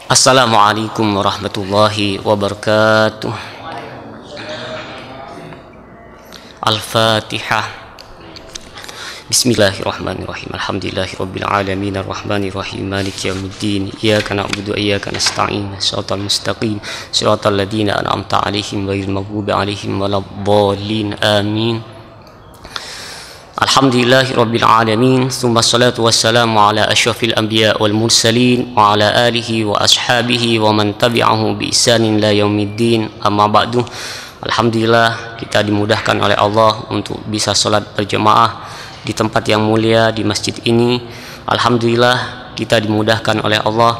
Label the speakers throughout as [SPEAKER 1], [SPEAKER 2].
[SPEAKER 1] Assalamualaikum warahmatullahi wabarakatuh. Al-Fatihah. Bismillahirrahmanirrahim. Alhamdulillahirabbil alamin arrahmanir rahim maliki yaumiddin. Iyyaka na'budu wa iyyaka nasta'in. Shiratal mustaqim. Shiratal ladzina an'amta 'alaihim ghairil maghdubi 'alaihim waladdallin. Amin. Alhamdulillahirabbil alamin. Tsumma shalatu wassalamu ala asyrafil anbiya wal mursalin wa ala alihi wa ashabihi wa man tabi'ahu bi ihsanin ila yaumiddin. Amma ba'du. Alhamdulillah kita dimudahkan oleh Allah untuk bisa salat berjamaah di tempat yang mulia di masjid ini. Alhamdulillah kita dimudahkan oleh Allah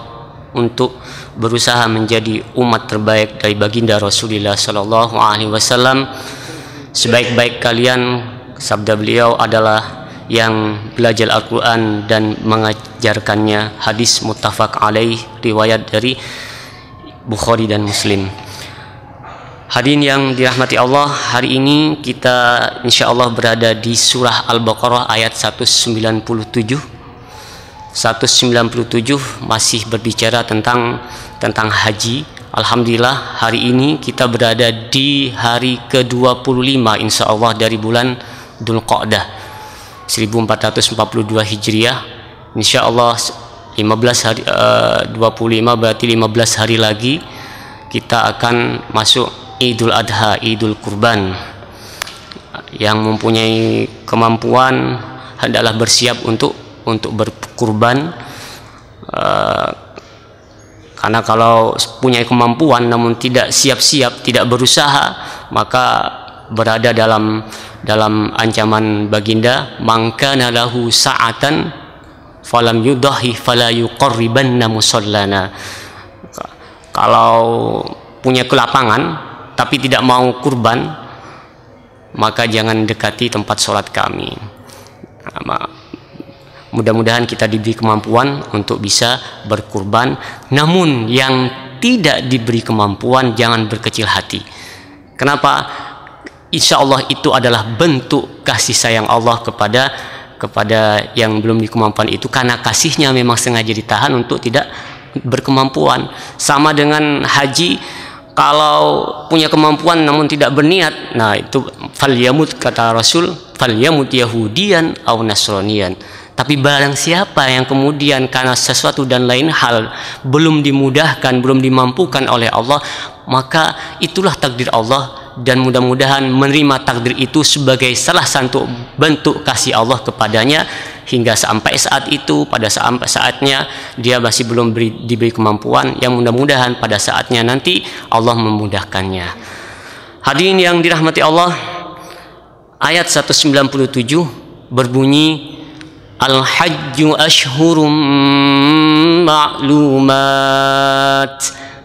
[SPEAKER 1] untuk berusaha menjadi umat terbaik dari baginda Rasulullah sallallahu alaihi wasallam. Sebaik-baik kalian, sabda beliau adalah yang belajar Al-Quran dan mengajarkannya. Hadis muttafaq alaih, riwayat dari Bukhari dan Muslim. Hadirin yang dirahmati Allah, hari ini kita insyaallah berada di surah Al-Baqarah ayat 197. 197 masih berbicara tentang haji. Alhamdulillah hari ini kita berada di hari ke-25 insyaallah dari bulan Dzulqa'dah 1442 Hijriah. Insyaallah 15 hari 25 berarti 15 hari lagi kita akan masuk Idul Adha, Idul Kurban. Yang mempunyai kemampuan hendaklah bersiap untuk berkurban, karena kalau punya kemampuan namun tidak siap-siap, tidak berusaha, maka berada dalam ancaman baginda, mangkana lahu sa'atan falam yudahi fala yuqarribanna musallana. Kalau punya kelapangan tapi tidak mau kurban, maka jangan dekati tempat sholat kami. Mudah-mudahan kita diberi kemampuan untuk bisa berkurban. Namun yang tidak diberi kemampuan jangan berkecil hati. Kenapa? Insya Allah itu adalah bentuk kasih sayang Allah kepada yang belum dikemampuan itu, karena kasihnya memang sengaja ditahan untuk tidak berkemampuan. Sama dengan haji, kalau punya kemampuan namun tidak berniat, nah itu falyamut, kata Rasul, falyamut yahudiyan aw nasraniyan. Tapi barang siapa yang kemudian karena sesuatu dan lain hal belum dimudahkan, belum dimampukan oleh Allah, maka itulah takdir Allah, dan mudah-mudahan menerima takdir itu sebagai salah satu bentuk kasih Allah kepadanya, hingga sampai saat itu, pada saatnya dia masih belum diberi kemampuan, yang mudah-mudahan pada saatnya nanti Allah memudahkannya. Hadirin yang dirahmati Allah, ayat 197 berbunyi, Al-Hajju ashhurum ma'lumat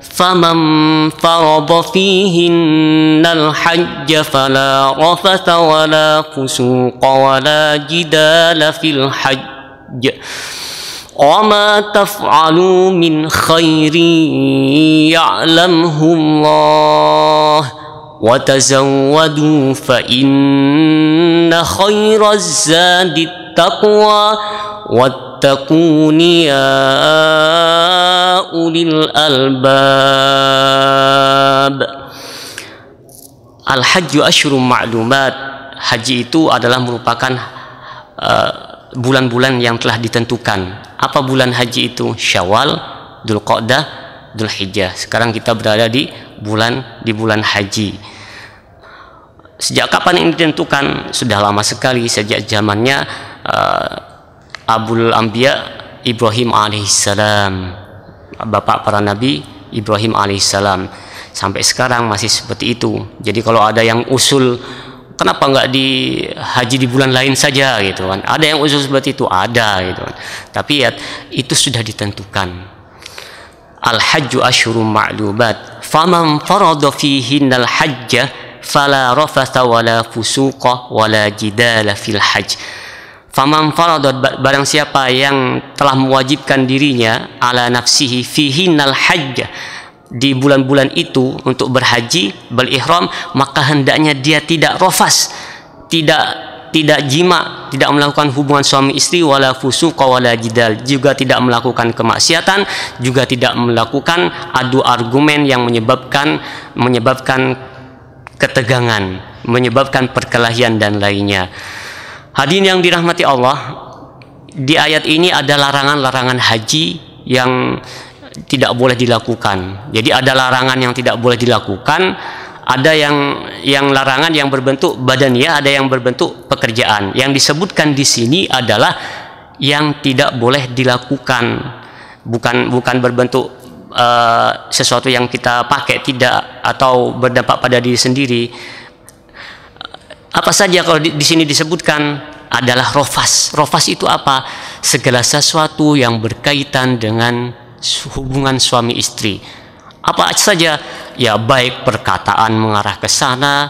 [SPEAKER 1] faman farada fihinnal hajja fala rafatha wala fusuqa wala jidala fil hajj wa ma taf'alu min khairin ya'lamhu Allah wa tazawwadu fa inna khairaz zadi taqwa wattaquni ya ulil albab. Al-hajju asyrum ma'lumat. Haji itu adalah merupakan bulan-bulan yang telah ditentukan. Apa bulan haji itu? Syawal, Dzulqa'dah, Dzulhijjah. Sekarang kita berada di bulan haji. Sejak kapan ini ditentukan? Sudah lama sekali, sejak zamannya Abul Anbiya Ibrahim alaihissalam, bapak para nabi Ibrahim alaihissalam. Sampai sekarang masih seperti itu. Jadi kalau ada yang usul, kenapa nggak di haji di bulan lain saja gitu kan? Ada yang usul seperti itu, ada gitu kan. Tapi ya itu sudah ditentukan. Al-hajju asyhurum ma'lumat faman farada fihinnal hajja fala rafatha wala fusuqa wala jidala fil hajj. Faman farada, barang siapa yang telah mewajibkan dirinya, ala nafsihi fihinnal hajj, di bulan-bulan itu untuk berhaji, berihram, maka hendaknya dia tidak rafas, tidak jima, tidak melakukan hubungan suami istri, wala fusuqa wala jidal, juga tidak melakukan kemaksiatan, juga tidak melakukan adu argumen yang menyebabkan ketegangan, menyebabkan perkelahian dan lainnya. Hadirin yang dirahmati Allah, di ayat ini ada larangan-larangan haji yang tidak boleh dilakukan. Jadi ada larangan yang tidak boleh dilakukan, ada yang larangan yang berbentuk badaniyah, ada yang berbentuk pekerjaan. Yang disebutkan di sini adalah yang tidak boleh dilakukan, bukan berbentuk sesuatu yang kita pakai, tidak, atau berdampak pada diri sendiri. Apa saja kalau di sini disebutkan adalah rofas. Rofas itu apa? Segala sesuatu yang berkaitan dengan hubungan suami istri. Apa saja? Ya, baik perkataan mengarah ke sana,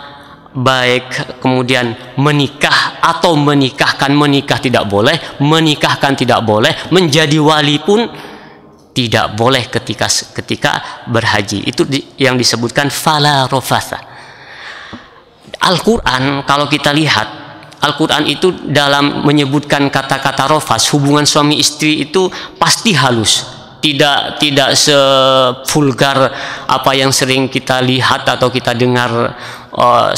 [SPEAKER 1] baik kemudian menikah atau menikahkan. Menikah tidak boleh, menikahkan tidak boleh, menjadi wali pun tidak boleh ketika berhaji. Itu yang disebutkan fala rofatha. Al-Quran, kalau kita lihat, Al-Quran itu dalam menyebutkan kata-kata rofas, hubungan suami istri, itu pasti halus, tidak sevulgar apa yang sering kita lihat atau kita dengar,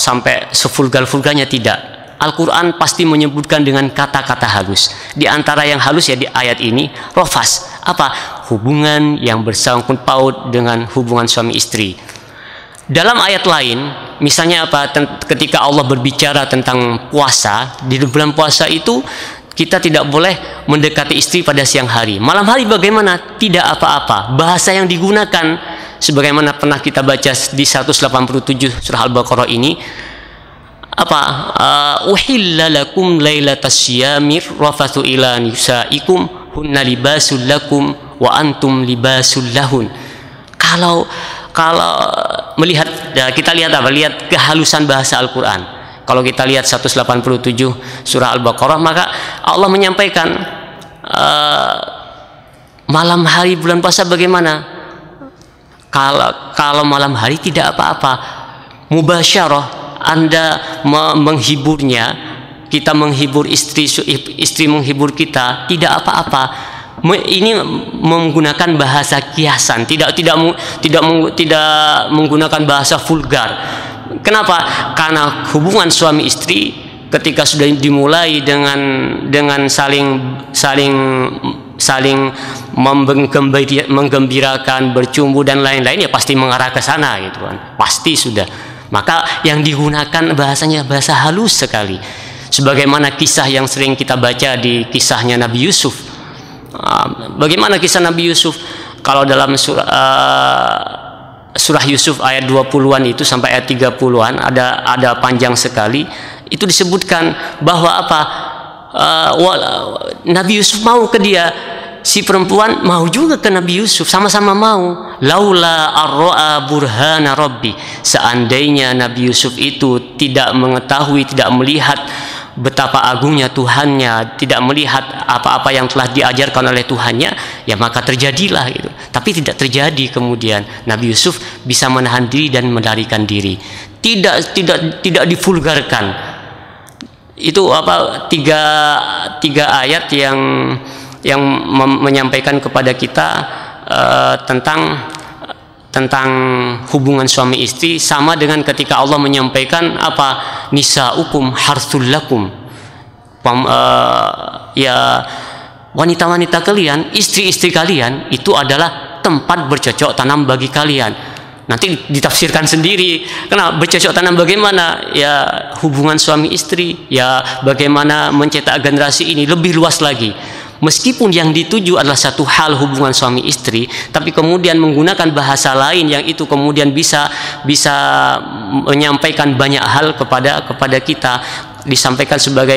[SPEAKER 1] sampai sevulgar-vulgarnya, tidak. Al-Quran pasti menyebutkan dengan kata-kata halus. Di antara yang halus ya di ayat ini, rofas, apa? Hubungan yang bersangkut paut dengan hubungan suami istri. Dalam ayat lain, misalnya apa? Ketika Allah berbicara tentang puasa, di bulan puasa itu kita tidak boleh mendekati istri pada siang hari. Malam hari bagaimana? Tidak apa-apa. Bahasa yang digunakan sebagaimana pernah kita baca di 187 surah Al-Baqarah ini, apa? Uhilla lakum lailatas syamir rafathu ila nisaikum hunna libasul lakum wa antum libasul lahun. Kalau melihat, ya kita lihat apa? Lihat kehalusan bahasa Al-Quran. Kalau kita lihat 187 surah Al-Baqarah, maka Allah menyampaikan malam hari bulan puasa bagaimana? Kalau malam hari tidak apa-apa. Mubasyarah, Anda menghiburnya, kita menghibur istri menghibur kita, tidak apa-apa. Ini menggunakan bahasa kiasan, tidak menggunakan bahasa vulgar. Kenapa? Karena hubungan suami istri ketika sudah dimulai dengan saling menggembirakan, bercumbu dan lain-lain, ya pasti mengarah ke sana gitu kan. Pasti sudah. Maka yang digunakan bahasanya bahasa halus sekali. Sebagaimana kisah yang sering kita baca di kisahnya Nabi Yusuf. Bagaimana kisah Nabi Yusuf? Kalau dalam surah Yusuf ayat 20-an itu sampai ayat 30-an ada panjang sekali. Itu disebutkan bahwa apa? Nabi Yusuf mau ke dia, si perempuan mau juga ke Nabi Yusuf, sama-sama mau. Laula arro'a burhana rabbi, seandainya Nabi Yusuf itu tidak mengetahui, tidak melihat betapa agungnya Tuhannya, tidak melihat apa-apa yang telah diajarkan oleh Tuhannya, ya maka terjadilah gitu. Tapi tidak terjadi. Kemudian Nabi Yusuf bisa menahan diri dan melarikan diri, tidak divulgarkan. Itu apa? Tiga ayat yang menyampaikan kepada kita tentang hubungan suami istri, sama dengan ketika Allah menyampaikan apa? Nisaukum harthul lakum. Ya, wanita-wanita kalian, istri-istri kalian itu adalah tempat bercocok tanam bagi kalian. Nanti ditafsirkan sendiri. Kenapa bercocok tanam bagaimana? Ya, hubungan suami istri, ya bagaimana mencetak generasi ini lebih luas lagi. Meskipun yang dituju adalah satu hal hubungan suami istri, tapi kemudian menggunakan bahasa lain yang itu kemudian bisa menyampaikan banyak hal kepada kita. Disampaikan sebagai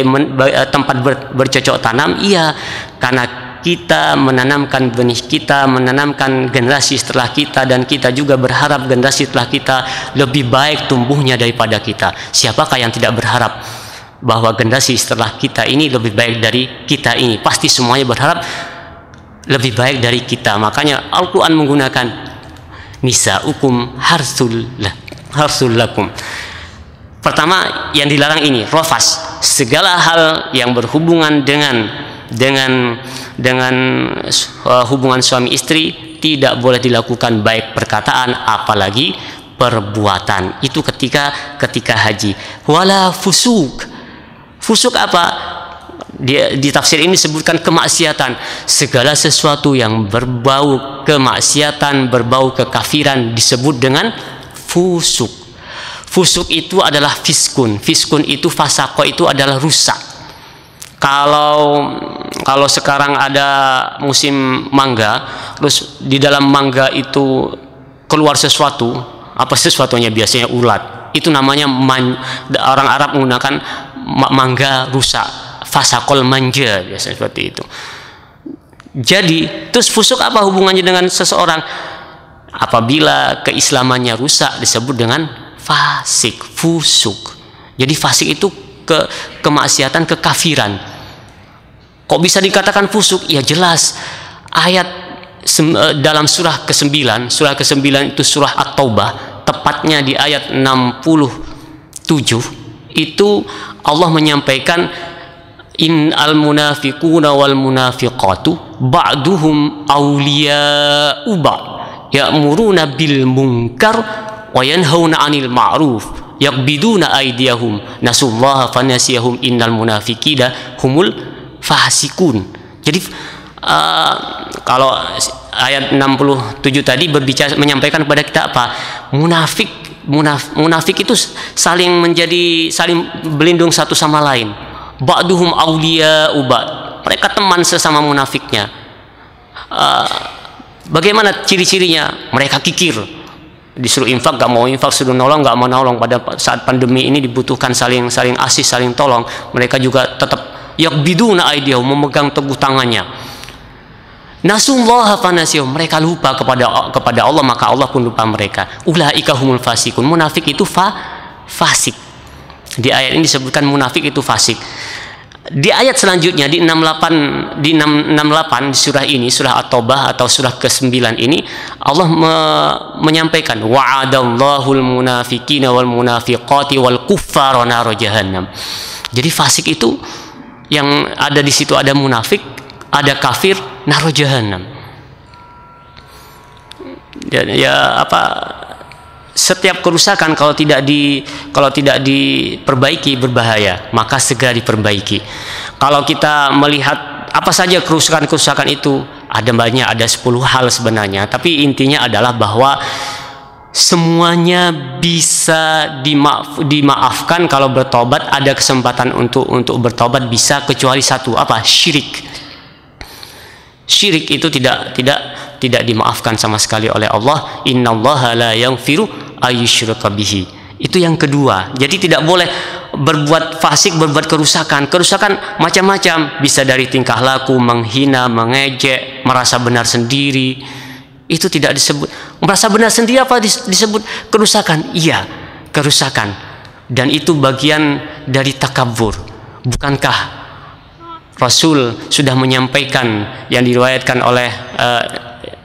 [SPEAKER 1] tempat bercocok tanam, iya, karena kita menanamkan benih kita, menanamkan generasi setelah kita, dan kita juga berharap generasi setelah kita lebih baik tumbuhnya daripada kita. Siapakah yang tidak berharap bahwa generasi setelah kita ini lebih baik dari kita ini? Pasti semuanya berharap lebih baik dari kita. Makanya Al-Quran menggunakan nisaukum harsul lakum. Pertama yang dilarang ini rofas. segala hal yang berhubungan dengan hubungan suami istri tidak boleh dilakukan, baik perkataan apalagi perbuatan. Itu ketika haji. Wala fusuk. Fusuk apa? Di tafsir ini disebutkan kemaksiatan, segala sesuatu yang berbau kemaksiatan, berbau kekafiran disebut dengan fusuk. Fusuk itu adalah fiskun. Fiskun itu, fasako itu adalah rusak. Kalau sekarang ada musim mangga, terus di dalam mangga itu keluar sesuatu, apa sesuatunya? Biasanya ulat. Itu namanya orang Arab menggunakan mangga rusak. Fasakol manja, biasanya seperti itu. Jadi, terus fusuk apa hubungannya dengan seseorang? Apabila keislamannya rusak disebut dengan fasik, fusuk. Jadi fasik itu kemaksiatan, kekafiran. Kok bisa dikatakan fusuk? Ya jelas, ayat dalam surah ke-9 itu surah At-Taubah, tepatnya di ayat 67 itu Allah menyampaikan in al munafiquna wal munafiqatu ba'duhum awliya'u ba'd ya'muruna bil munkar wa yanhauna 'anil ma'ruf yaqbiduna aydiyahum nasullaha fanasiyahum innal munafiqina humul fasikun. Jadi kalau ayat 67 tadi berbicara, menyampaikan kepada kita apa? Munafik itu saling berlindung satu sama lain. Ba'duhum awliya'u ba'd. Mereka teman sesama munafiknya. Bagaimana ciri-cirinya? Mereka kikir. Disuruh infak gak mau infak, suruh nolong gak mau nolong. Pada saat pandemi ini dibutuhkan saling asih, saling tolong. Mereka juga tetap yaqbiduna aydiyahum, memegang teguh tangannya. Nasullaha fanasiyahum, mereka lupa kepada Allah, maka Allah pun lupa mereka. Ulaika humul fasikun. Munafik itu fasik. Di ayat ini disebutkan munafik itu fasik. Di ayat selanjutnya di 68 di surah ini, surah At-Taubah atau surah ke-9 ini, Allah menyampaikan wa'adallahul munafiqina wal munafiqati wal kuffara nar jahannam. Jadi fasik itu yang ada di situ, ada munafik, ada kafir, nar jahannam. Ya apa? Setiap kerusakan kalau tidak diperbaiki berbahaya, maka segera diperbaiki. Kalau kita melihat apa saja kerusakan itu, ada banyak, ada 10 hal sebenarnya, tapi intinya adalah bahwa semuanya bisa dimaafkan kalau bertobat. Ada kesempatan untuk bertobat, bisa, kecuali satu, apa? Syirik. Syirik itu tidak dimaafkan sama sekali oleh Allah. Innallaha la yaghfiru ayyushraka bihi. Itu yang kedua. Jadi tidak boleh berbuat fasik, berbuat kerusakan. Kerusakan macam-macam, bisa dari tingkah laku, menghina, mengejek, merasa benar sendiri. Itu tidak disebut merasa benar sendiri. Apa disebut kerusakan? Iya, kerusakan. Dan itu bagian dari takabur. Bukankah Rasul sudah menyampaikan yang diriwayatkan oleh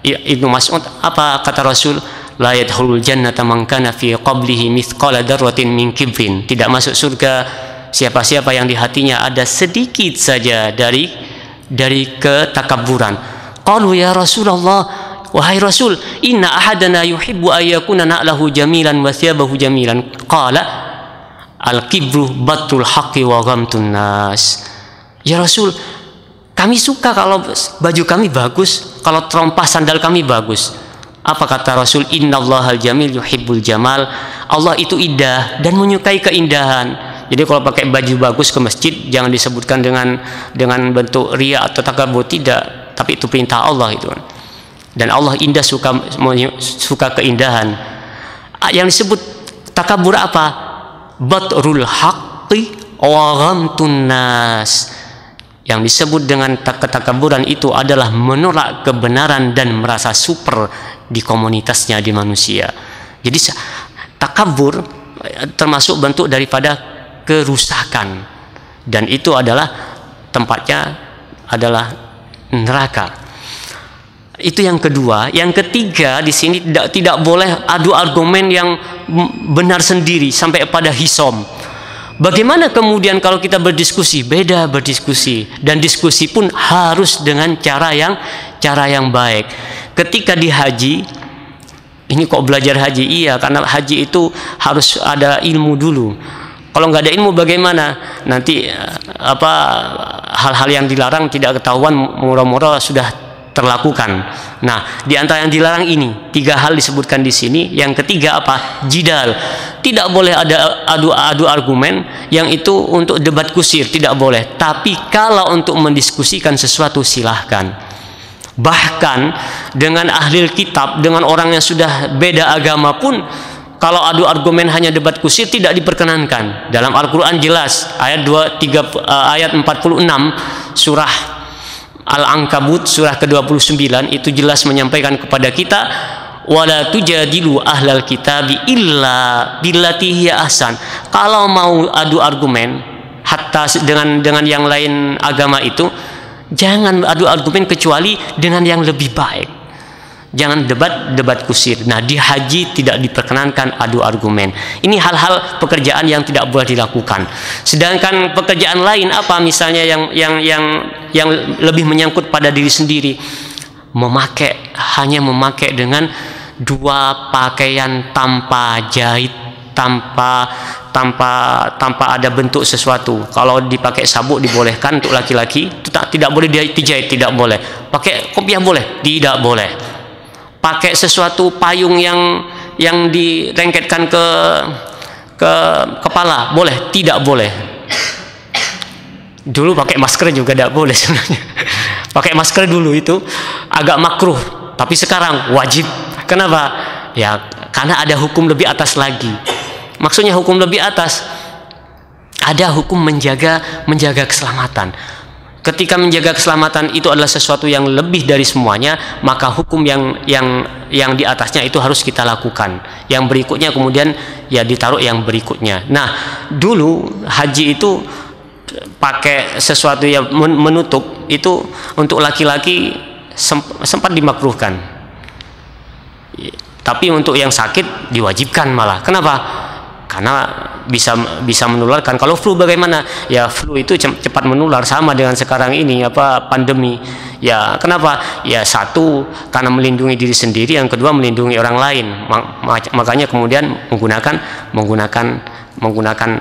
[SPEAKER 1] Ibnu Mas'ud? Apa kata Rasul? La yadkhulul jannata man kana fi qablihi mithqala darratin min kibrin. Tidak masuk surga siapa-siapa yang di hatinya ada sedikit saja dari ketakaburan. Qalu ya Rasulullah, wahai Rasul, inna ahadana yuhibbu ayyakuna na'lahu jamilan wa thiyabahu jamilan. Qala al-kibru batul haqqi wa ghamtun nas. Ya Rasul, kami suka kalau baju kami bagus, kalau terompas sandal kami bagus. Apa kata Rasul? Innallahal jamil yuhibbul jamal. Allah itu indah dan menyukai keindahan. Jadi kalau pakai baju bagus ke masjid, jangan disebutkan dengan bentuk riya atau takabur, tidak. Tapi itu perintah Allah itu. Dan Allah indah, suka keindahan. Yang disebut takabur apa? Batrul haqqi wa ghamtun nas. Yang disebut dengan ketakaburan itu adalah menolak kebenaran dan merasa super di komunitasnya, di manusia. Jadi takabur termasuk bentuk daripada kerusakan, dan itu adalah tempatnya adalah neraka. Itu yang kedua. Yang ketiga, di sini tidak boleh adu argumen yang benar sendiri sampai pada hisom. Bagaimana kemudian kalau kita berdiskusi? Beda berdiskusi, dan diskusi pun harus dengan cara yang baik. Ketika di haji, ini kok belajar haji? Iya, karena haji itu harus ada ilmu dulu. Kalau nggak ada ilmu bagaimana? Nanti hal-hal yang dilarang tidak ketahuan, murah-murah sudah terlakukan. Nah, di antara yang dilarang ini 3 hal disebutkan di sini. Yang ketiga apa? Jidal. Tidak boleh ada adu argumen, yang itu untuk debat kusir, tidak boleh. Tapi kalau untuk mendiskusikan sesuatu silahkan. Bahkan dengan ahli kitab, dengan orang yang sudah beda agama pun, kalau adu argumen hanya debat kusir tidak diperkenankan. Dalam Al-Quran jelas, ayat 46 surah Al-Ankabut surah ke-29 itu jelas menyampaikan kepada kita, wala tujadilu ahlal kitabi illa billati hiya ahsan. Kalau mau adu argumen hatta dengan yang lain agama itu, jangan adu argumen kecuali dengan yang lebih baik. Jangan debat kusir. Nah, di haji tidak diperkenankan adu argumen. Ini hal-hal pekerjaan yang tidak boleh dilakukan. Sedangkan pekerjaan lain apa, misalnya yang lebih menyangkut pada diri sendiri, hanya memakai dengan 2 pakaian tanpa jahit, tanpa ada bentuk sesuatu. Kalau dipakai sabuk dibolehkan untuk laki-laki, tidak boleh dijahit, tidak boleh. Pakai kopiah boleh, tidak boleh. Pakai sesuatu payung yang direngketkan ke kepala boleh, tidak boleh. Dulu pakai masker juga tidak boleh sebenarnya. Pakai masker dulu itu agak makruh, tapi sekarang wajib. Kenapa? Ya karena ada hukum lebih atas lagi. Maksudnya hukum lebih atas, ada hukum menjaga keselamatan. Ketika menjaga keselamatan itu adalah sesuatu yang lebih dari semuanya, maka hukum yang di atasnya itu harus kita lakukan. Yang berikutnya kemudian ya ditaruh yang berikutnya. Nah, dulu haji itu pakai sesuatu yang menutup itu untuk laki-laki sempat dimakruhkan. Tapi untuk yang sakit diwajibkan malah. Kenapa? Karena bisa menularkan. Kalau flu bagaimana? Ya flu itu cepat menular, sama dengan sekarang ini pandemi. Ya kenapa? Ya satu karena melindungi diri sendiri, yang kedua melindungi orang lain. Makanya kemudian menggunakan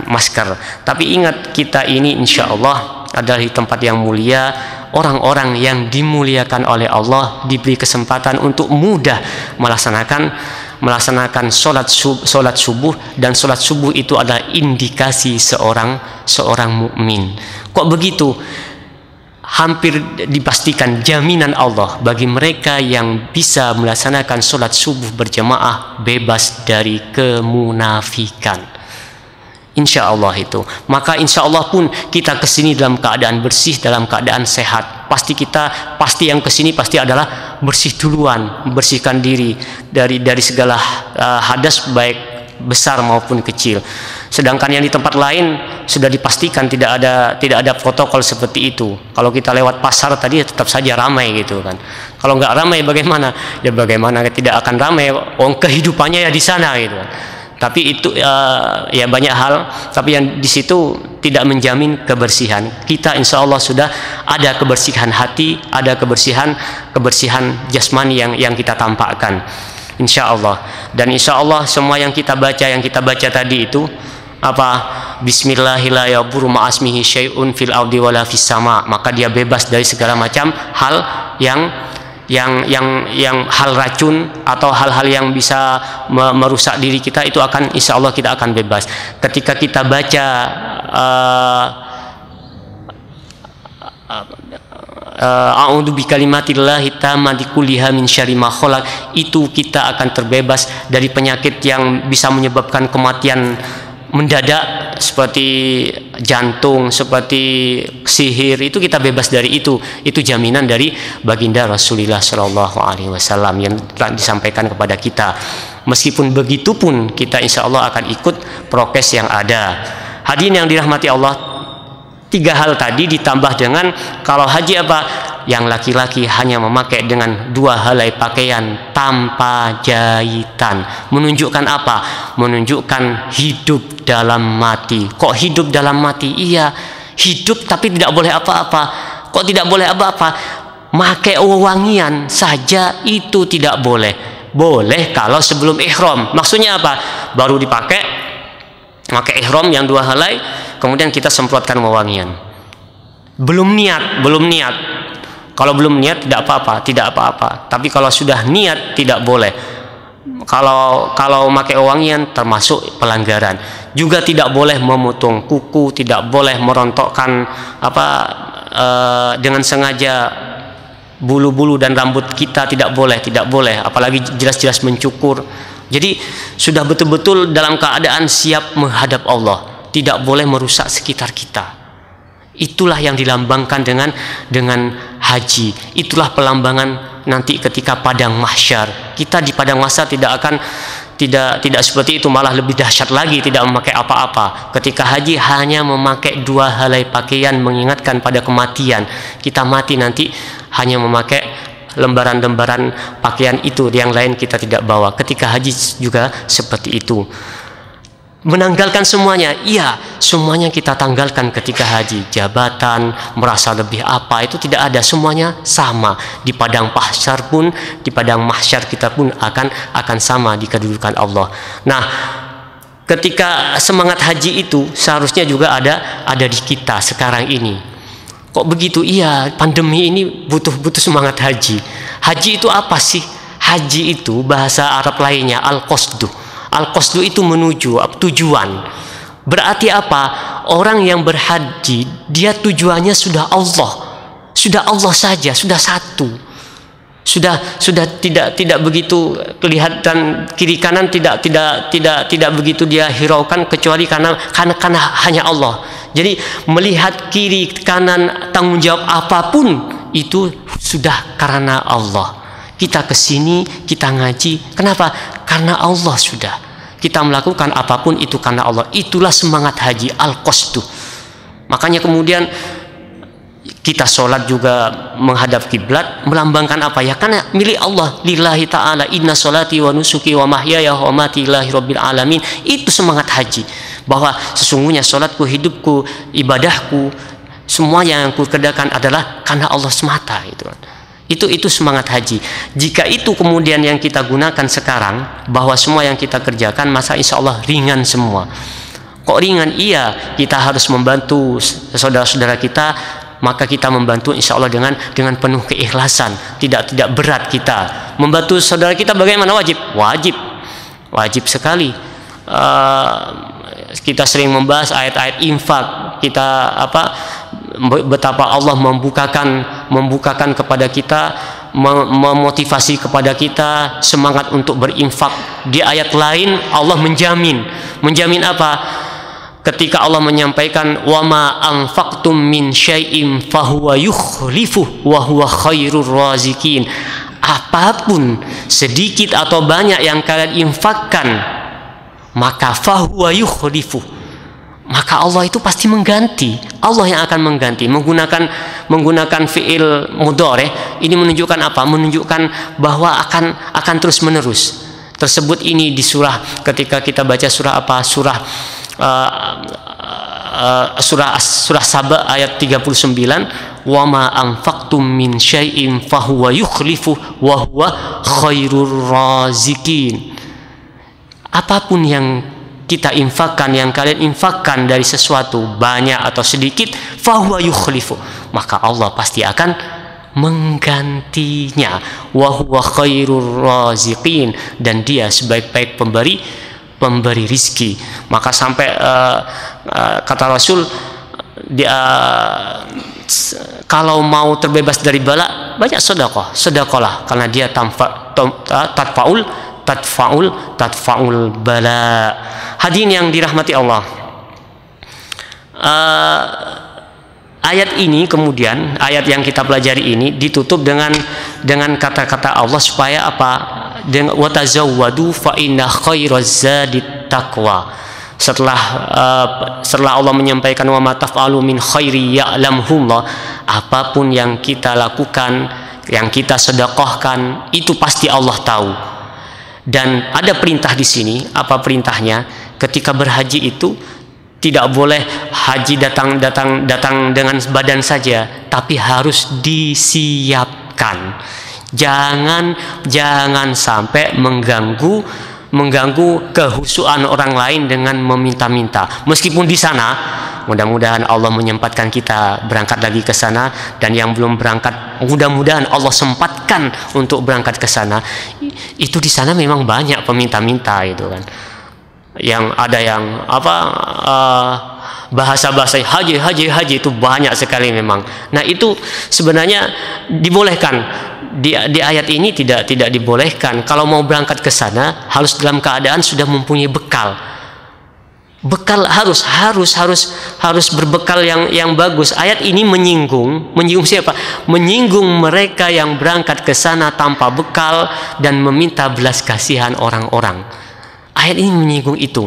[SPEAKER 1] masker. Tapi ingat, kita ini insya Allah adalah di tempat yang mulia. Orang-orang yang dimuliakan oleh Allah diberi kesempatan untuk mudah melaksanakan sholat subuh, dan sholat subuh itu adalah indikasi seorang mukmin. Kok begitu? Hampir dipastikan jaminan Allah bagi mereka yang bisa melaksanakan sholat subuh berjamaah bebas dari kemunafikan. Insya Allah itu. Maka insya Allah pun kita kesini dalam keadaan bersih, dalam keadaan sehat. Pasti yang kesini pasti adalah bersih duluan, membersihkan diri dari segala hadas baik besar maupun kecil. Sedangkan yang di tempat lain sudah dipastikan tidak ada protokol seperti itu. Kalau kita lewat pasar tadi tetap saja ramai gitu kan. Kalau nggak ramai bagaimana? Ya bagaimana tidak akan ramai? Kehidupannya ya di sana gitu kan. Tapi itu ya banyak hal, tapi yang di situ tidak menjamin kebersihan. Kita insya Allah sudah ada kebersihan hati, ada kebersihan jasmani yang kita tampakkan, insya Allah. Dan insya Allah semua yang kita baca tadi itu Bismillahirrahmanirrahim ma'asmihi syai'un fil ardi wala fis sama. Maka dia bebas dari segala macam hal yang hal racun atau hal-hal yang bisa merusak diri kita, itu akan insya Allah kita akan bebas. Ketika kita baca a'udzu bikalimatillahi tammati kulliha min syarri ma khalaq, itu kita akan terbebas dari penyakit yang bisa menyebabkan kematian mendadak seperti jantung, seperti sihir. Itu kita bebas dari itu jaminan dari baginda Rasulullah Shallallahu Alaihi Wasallam yang telah disampaikan kepada kita. Meskipun begitu pun kita insya Allah akan ikut prokes yang ada. Hadirin yang dirahmati Allah, 3 hal tadi ditambah dengan kalau haji yang laki-laki hanya memakai dengan 2 helai pakaian tanpa jahitan. Menunjukkan apa? Menunjukkan hidup dalam mati. Kok hidup dalam mati? Iya, hidup tapi tidak boleh apa-apa. Kok tidak boleh apa-apa? Pakai wewangian saja itu tidak boleh. Boleh kalau sebelum ihram. Maksudnya apa? Baru dipakai, pakai ihram yang 2 helai, kemudian kita semprotkan wewangian. Belum niat. Kalau belum niat tidak apa-apa. Tapi kalau sudah niat tidak boleh. Kalau pakai wewangian termasuk pelanggaran. Juga tidak boleh memotong kuku, tidak boleh merontokkan dengan sengaja bulu-bulu dan rambut kita, tidak boleh. Apalagi jelas-jelas mencukur. Jadi sudah betul-betul dalam keadaan siap menghadap Allah. Tidak boleh merusak sekitar kita. Itulah yang dilambangkan dengan haji. Itulah pelambangan nanti ketika padang mahsyar. Kita di padang mahsyar tidak seperti itu, malah lebih dahsyat lagi, tidak memakai apa-apa. Ketika haji hanya memakai 2 helai pakaian mengingatkan pada kematian. Kita mati nanti hanya memakai lembaran-lembaran pakaian itu, yang lain kita tidak bawa. Ketika haji juga seperti itu. Menanggalkan semuanya, iya, semuanya kita tanggalkan ketika haji. Jabatan, merasa lebih apa, itu tidak ada, semuanya sama. Di padang mahsyar pun, di padang mahsyar kita pun akan sama di kedudukan Allah. Nah, ketika semangat haji itu seharusnya juga ada di kita sekarang ini. Kok begitu? Iya, pandemi ini butuh semangat haji. Haji itu apa sih? Haji itu bahasa Arab lainnya al-qasdu. Al-qasdu itu menuju, tujuan. Berarti apa? Orang yang berhaji, dia tujuannya sudah Allah. Sudah Allah saja, sudah satu. Sudah tidak begitu kelihatan kiri kanan, tidak begitu dia hiraukan, kecuali karena hanya Allah. Jadi melihat kiri kanan, tanggung jawab apapun itu sudah karena Allah. Kita kesini, kita ngaji. Kenapa? Karena Allah sudah. Kita melakukan apapun itu karena Allah. Itulah semangat haji, al-qasdu. Makanya kemudian kita sholat juga menghadap kiblat, melambangkan apa ya? Karena milik Allah, lillahi ta'ala, inna sholati wa nusuki wa mahyaya wa mamati lillahi rabbil alamin. Itu semangat haji. Bahwa sesungguhnya sholatku, hidupku, ibadahku, semua yang aku kerjakan adalah karena Allah semata. Itu semangat haji. Jika itu kemudian yang kita gunakan sekarang, bahwa semua yang kita kerjakan masa insya Allah ringan semua. Kok ringan? Iya, kita harus membantu saudara-saudara kita, maka kita membantu insya Allah dengan penuh keikhlasan. Tidak berat kita membantu saudara kita. Bagaimana? Wajib sekali. Kita sering membahas ayat-ayat infak. Kita betapa Allah membukakan kepada kita, memotivasi kepada kita semangat untuk berinfak. Di ayat lain Allah menjamin apa? Ketika Allah menyampaikan wa ma anfaqtum min syai'in fahuwa yukhlifuh wa huwa khairur razikin. Apapun sedikit atau banyak yang kalian infakkan, maka fahuwa yukhlifuh, maka Allah itu pasti mengganti. Allah yang akan mengganti. Menggunakan fi'il mudhari ini menunjukkan apa? Menunjukkan bahwa akan terus menerus. Tersebut ini di surah, ketika kita baca surah apa? Surah Saba ayat 39, wa ma anfaqtum min syai'in fahuwa yukhlifu wa huwa khairur razikin. Apapun yang kita infakkan, yang kalian infakkan dari sesuatu, banyak atau sedikit, fahuwa yukhlifu, maka Allah pasti akan menggantinya. Wa huwa khairur raziqin, dan dia sebaik-baik pemberi rizki. Maka sampai kata Rasul, kalau mau terbebas dari bala, banyak sedekahlah, karena dia tadfaul bala. Hadirin yang dirahmati Allah, ayat ini kemudian, ayat yang kita pelajari ini ditutup dengan kata-kata Allah supaya apa? Dengan watazawwadu fa inna khairaz zadit taqwa. Setelah Allah menyampaikan wa ma taf'alu min khairi ya'lamhullah, apapun yang kita lakukan, yang kita sedekahkan, itu pasti Allah tahu. Dan ada perintah di sini. Apa perintahnya? Ketika berhaji itu tidak boleh haji datang dengan badan saja, tapi harus disiapkan. Jangan sampai mengganggu kehusuan orang lain dengan meminta-minta. Meskipun di sana, mudah-mudahan Allah menyempatkan kita berangkat lagi ke sana, dan yang belum berangkat, mudah-mudahan Allah sempatkan untuk berangkat ke sana. Itu di sana memang banyak peminta-minta itu kan. Yang ada yang bahasa-bahasa haji itu banyak sekali memang. Nah, itu sebenarnya dibolehkan. Di ayat ini tidak dibolehkan. Kalau mau berangkat ke sana harus dalam keadaan sudah mempunyai bekal. Bekal harus berbekal yang bagus. Ayat ini menyinggung siapa? Menyinggung mereka yang berangkat ke sana tanpa bekal dan meminta belas kasihan orang-orang. Ayat ini menyinggung itu.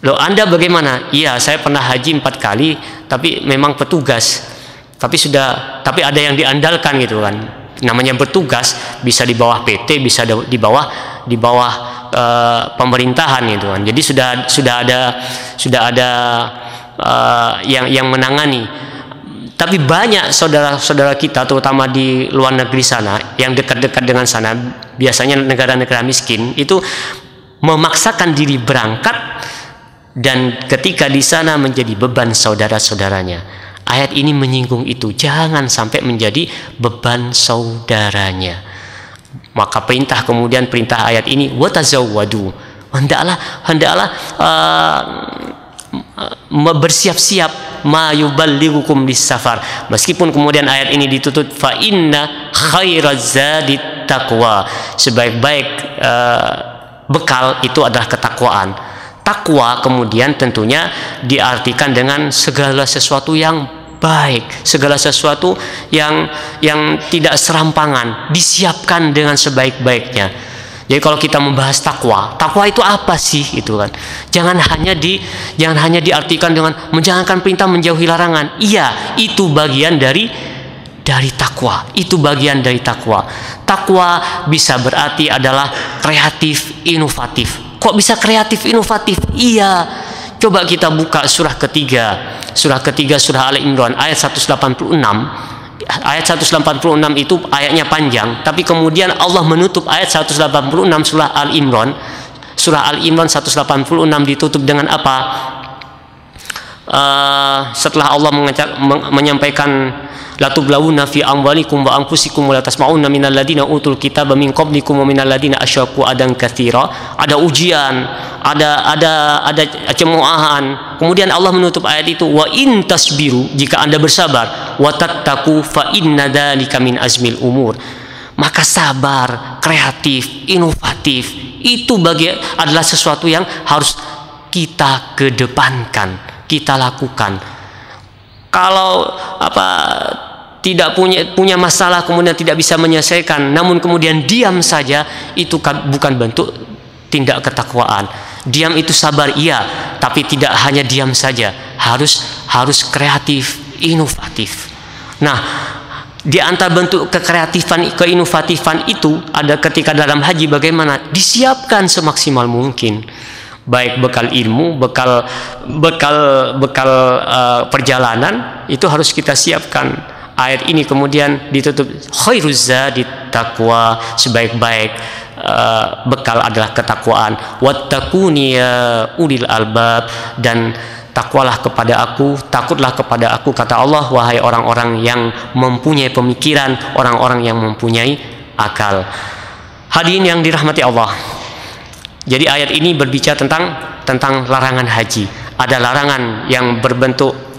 [SPEAKER 1] Loh, Anda bagaimana? Iya, saya pernah haji 4 kali, tapi memang petugas. Tapi ada yang diandalkan gitu kan. Namanya bertugas, bisa di bawah PT, bisa di bawah pemerintahan gitu kan. Jadi sudah ada yang menangani. Tapi banyak saudara-saudara kita, terutama di luar negeri sana, yang dekat-dekat dengan sana, biasanya negara-negara miskin, itu memaksakan diri berangkat, dan ketika di sana menjadi beban saudara-saudaranya. Ayat ini menyinggung itu, jangan sampai menjadi beban saudaranya. Maka perintah ayat ini, watazawwadu, hendaklah bersiap-siap, ma yuballighukum bis-safar. Meskipun kemudian ayat ini ditutup, fa inna khairaz zadi taqwa, sebaik-baik bekal itu adalah ketakwaan. Takwa kemudian tentunya diartikan dengan segala sesuatu yang baik, segala sesuatu yang tidak serampangan, disiapkan dengan sebaik-baiknya. Jadi kalau kita membahas takwa itu apa sih itu kan? Jangan hanya diartikan dengan menjalankan perintah, menjauhi larangan. Iya, itu bagian dari takwa. Itu bagian dari takwa. Takwa bisa berarti adalah kreatif, inovatif. Kok bisa kreatif, inovatif? Iya. Coba kita buka surah ketiga surah Ali Imran ayat 186. Ayat 186 itu ayatnya panjang, tapi kemudian Allah menutup ayat 186 surah Al Imran. Surah Al Imran 186 ditutup dengan apa? Setelah Allah menyampaikan la tublawunna fi amwalikum wa anfusikum wa la tasma'unna minal ladina utul kitaba min qablikum wa minal ladina asyraku adan katsira. Ada ujian, ada cemoohan. Kemudian Allah menutup ayat itu, wa in tasbiru, jika Anda bersabar, wa tattaqu fa inna dzalika min azmil umur. Maka sabar, kreatif, inovatif itu adalah sesuatu yang harus kita kedepankan, kita lakukan. Kalau tidak punya masalah kemudian tidak bisa menyelesaikan, namun kemudian diam saja, itu bukan bentuk tindak ketakwaan. Diam itu sabar, iya, tapi tidak hanya diam saja, harus kreatif, inovatif. Nah, di antara bentuk kekreatifan, keinovatifan itu ada ketika dalam haji, bagaimana disiapkan semaksimal mungkin, baik bekal ilmu, bekal perjalanan, itu harus kita siapkan. Ayat ini kemudian ditutup, khairuz zadi taqwa, sebaik-baik bekal adalah ketakwaan. Wattaquni ya ulil albab, dan takwalah kepada aku, takutlah kepada aku, kata Allah, wahai orang-orang yang mempunyai pemikiran, orang-orang yang mempunyai akal. Hadirin yang dirahmati Allah, jadi ayat ini berbicara tentang larangan haji. Ada larangan yang berbentuk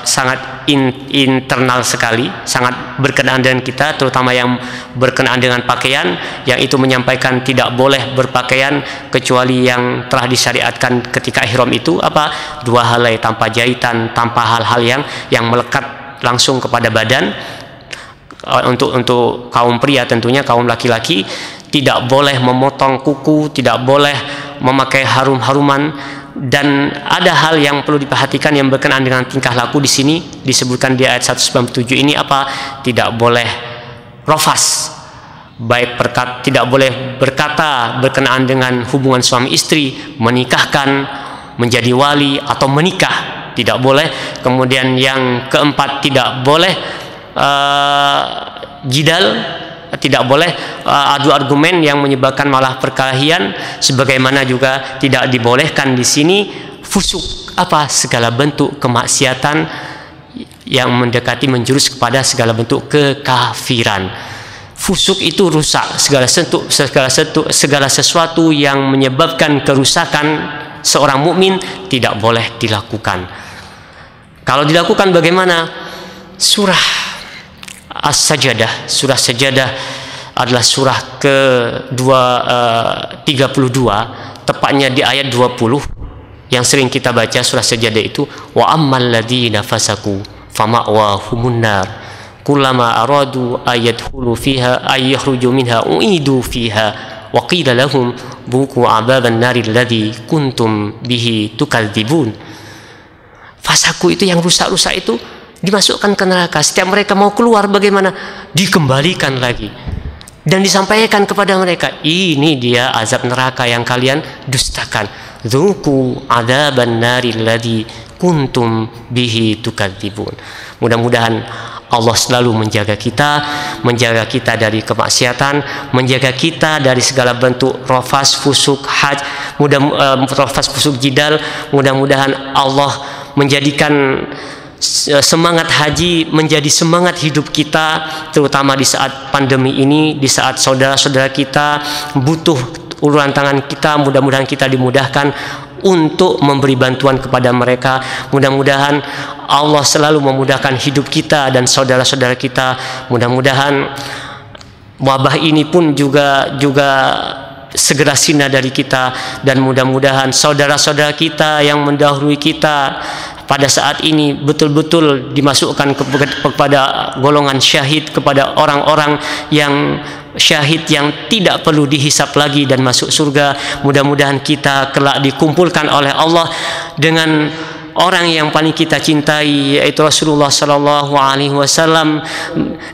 [SPEAKER 1] sangat internal sekali, sangat berkenaan dengan kita, terutama yang berkenaan dengan pakaian, yang itu menyampaikan tidak boleh berpakaian kecuali yang telah disyariatkan ketika ihram itu apa? 2 helai tanpa jahitan, tanpa hal-hal yang melekat langsung kepada badan. Untuk kaum pria, tentunya kaum laki-laki tidak boleh memotong kuku, tidak boleh memakai harum-haruman, Dan ada hal yang perlu diperhatikan yang berkenaan dengan tingkah laku di sini disebutkan di ayat 197 ini apa? Tidak boleh rofas, baik tidak boleh berkata berkenaan dengan hubungan suami istri, menikahkan, menjadi wali atau menikah, tidak boleh. Kemudian yang keempat, tidak boleh jidal, tidak boleh adu argumen yang menyebabkan malah perkelahian, sebagaimana juga tidak dibolehkan di sini fusuk, apa, segala bentuk kemaksiatan yang mendekati menjurus kepada segala bentuk kekafiran. Fusuk itu rusak, segala sesuatu yang menyebabkan kerusakan seorang mukmin tidak boleh dilakukan. Kalau dilakukan bagaimana? Surah As-Sajdah, surah Sajadah adalah surah ke-32, tepatnya di ayat 20 yang sering kita baca surah Sajadah itu, wa ammal ladzina fasaku fama'wahumun nar kullama aradu ayadkhulu fiha ayyahruju minha uidu fiha wa qila lahum buku ababan nari alladzi kuntum bihi tukadzibun. Fasaku itu yang rusak-rusak itu dimasukkan ke neraka. Setiap mereka mau keluar bagaimana? Dikembalikan lagi dan disampaikan kepada mereka, ini dia azab neraka yang kalian dustakan. Dzuqu adzaban nari alladzi kuntum bihi tukadzibun. Mudah-mudahan Allah selalu menjaga kita dari kemaksiatan, menjaga kita dari segala bentuk rofas, fusuk, rofas, fusuk, jidal. Mudah-mudahan Allah menjadikan semangat haji menjadi semangat hidup kita, terutama di saat pandemi ini, di saat saudara-saudara kita butuh uluran tangan kita. Mudah-mudahan kita dimudahkan untuk memberi bantuan kepada mereka. Mudah-mudahan Allah selalu memudahkan hidup kita dan saudara-saudara kita. Mudah-mudahan wabah ini pun juga segera sirna dari kita, dan mudah-mudahan saudara-saudara kita yang mendahului kita pada saat ini betul-betul dimasukkan kepada golongan syahid, kepada orang-orang yang syahid yang tidak perlu dihisap lagi dan masuk surga. Mudah-mudahan kita kelak dikumpulkan oleh Allah dengan orang yang paling kita cintai, yaitu Rasulullah sallallahu alaihi wasallam,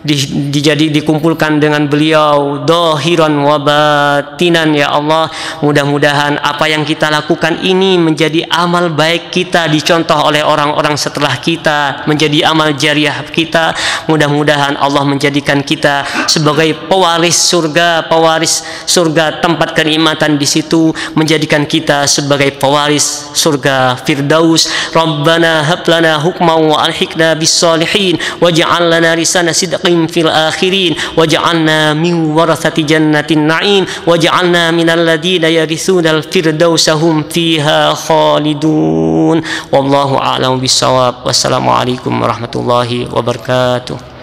[SPEAKER 1] dikumpulkan dengan beliau dhahiran wa batinan. Ya Allah, mudah-mudahan apa yang kita lakukan ini menjadi amal baik kita, dicontoh oleh orang-orang setelah kita, menjadi amal jariah kita. Mudah-mudahan Allah menjadikan kita sebagai pewaris surga, tempat kenikmatan di situ, menjadikan kita sebagai pewaris surga Firdaus. Rabbana hab lana hukman wa alhiqna bis salihin waj'al lana lisana sidqin fil akhirin waj'alna min warathati jannatin na'im waj'alna minal ladzina yarithuna al firdausa hum fiha khalidun. Wallahu a'lam bissawab. Wassalamu alaikum warahmatullahi wabarakatuh.